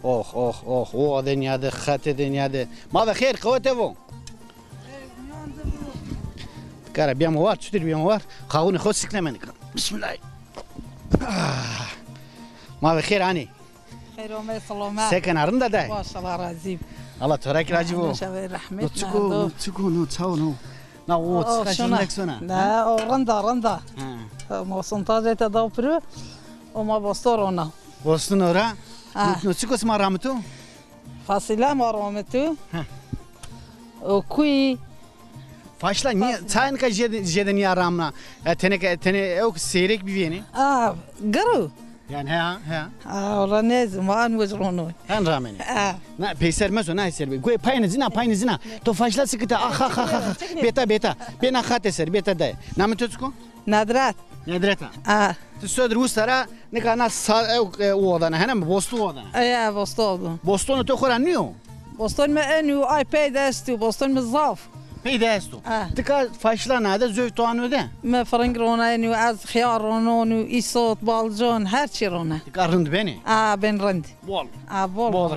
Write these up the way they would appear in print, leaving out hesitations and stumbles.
او دنیاده خط دنیاده ما بخیر قوته و کار بیام وار چطور بیام وار خاون خود سکله من کن بسم الله ما بخیر انی خیر و سلامت سکن ارنده ده باش الله راضی الله تبارک راجی و رحمت چکو نو چاو نو نه او تسخشون نکسونه لا رندا ما سنتاجه تداو پرو و ما باستورونا باستون را نو چکو اسم رامتو فاصله ما رامتو و کوی Faşla niye çayın ka jeden ya ramna tene ok seyrek bir veni garu yani ha ora nez man wezrono han rameni na peysermez o na ser goy payını zina to faşla sıkıta beta bena khate ser beta da nametsko nadrat tu söder ustara ne kana o odana hemen bostu odana bostonu to khoran niyo boston me enu ipad estu boston me zaf پیداستو تکا فاشلا ناده زوج توانو ده ما فرنگ رونه نو از خيار رونه ایسوت بالجون هر چی رونه تکا رند بنی بن رند بول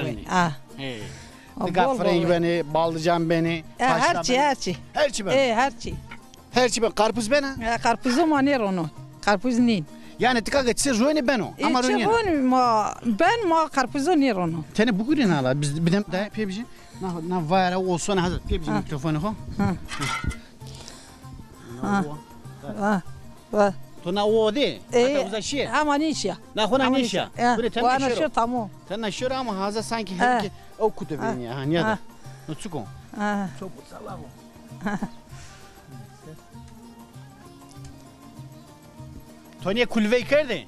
رندی تکا فرنگ بنی بالجان بنی هر چی بنی هر چی بن karpuz beni karpuzu mani ronu karpuz nin yani tıka geçse roni beno ama roni ma karpuzu ni ronu tane bugün hala biz bir de yapayım na vara olsun hazır yapayım mikrofonu ho to na o de hatta uzaşıyor ama nişya na hona nişya bu ana şu tamam tane şura ama hazır sanki her ki o kutu beni ya niye da no çuko çok salavo Toniye kulveyi kerdi.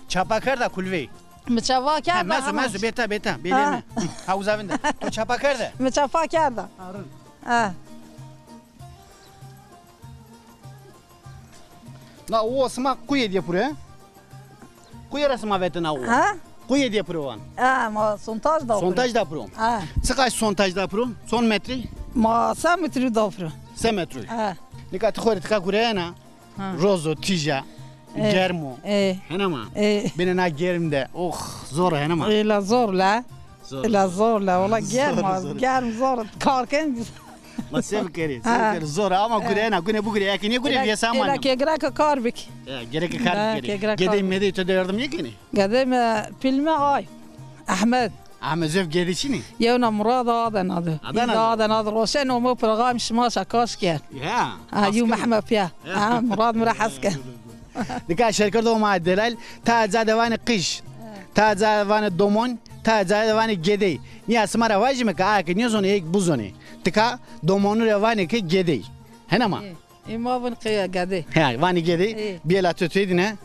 Çapa kerda kulveyi. Mıçapa kerda. Mezu beta belirme. Havuz evinde. To çapa kerda. Mıçapa kerda. Na o sma kuye diye buraya. Kuye rasma vete na o. Kuye diye buraya. Ma sontaj da. Sontaj da pro. Sıkaç sontaj da pro. Son metre. Ma 100 metre da pro. 100 metre. Nika tıkore tıka kureyana. Rozo tija. Germo. Henama. Beni na gerimde. Zor henama. La zor la. Valla germ zor. Kalken. Ma sevkeri zor ama kureyana kune bu kureye kine kure bir saman. Ela ke graka karbik. Gerek karbik. Gedem mede to yardım yekini. Gedem filme ay. Ahmed زف جديشيني يونا مراد هذا نادر هذا نادر روشن ومو برغام شماش كاش كان يوم احمد فيها مراد مرا حسكه دكا شركه دو مع الدلال تا زادوان قش تا زادوان دومون تا زادوان جدي ني اسمر واجمك نيزون هيك بوزوني دكا دومون رواني كي جدي هنا ما ما بن قيا جدي ها واني جدي بيلا تتويدنا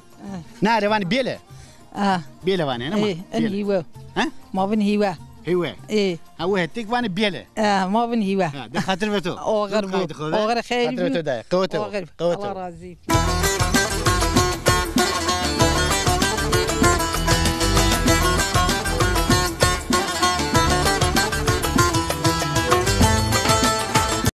نا رواني بيلا بيلا واني هنا ما ما بن هوا هو هتيك واني بيلا ما بن هوا ده خاطر بتو او غير خير قوته الله راضي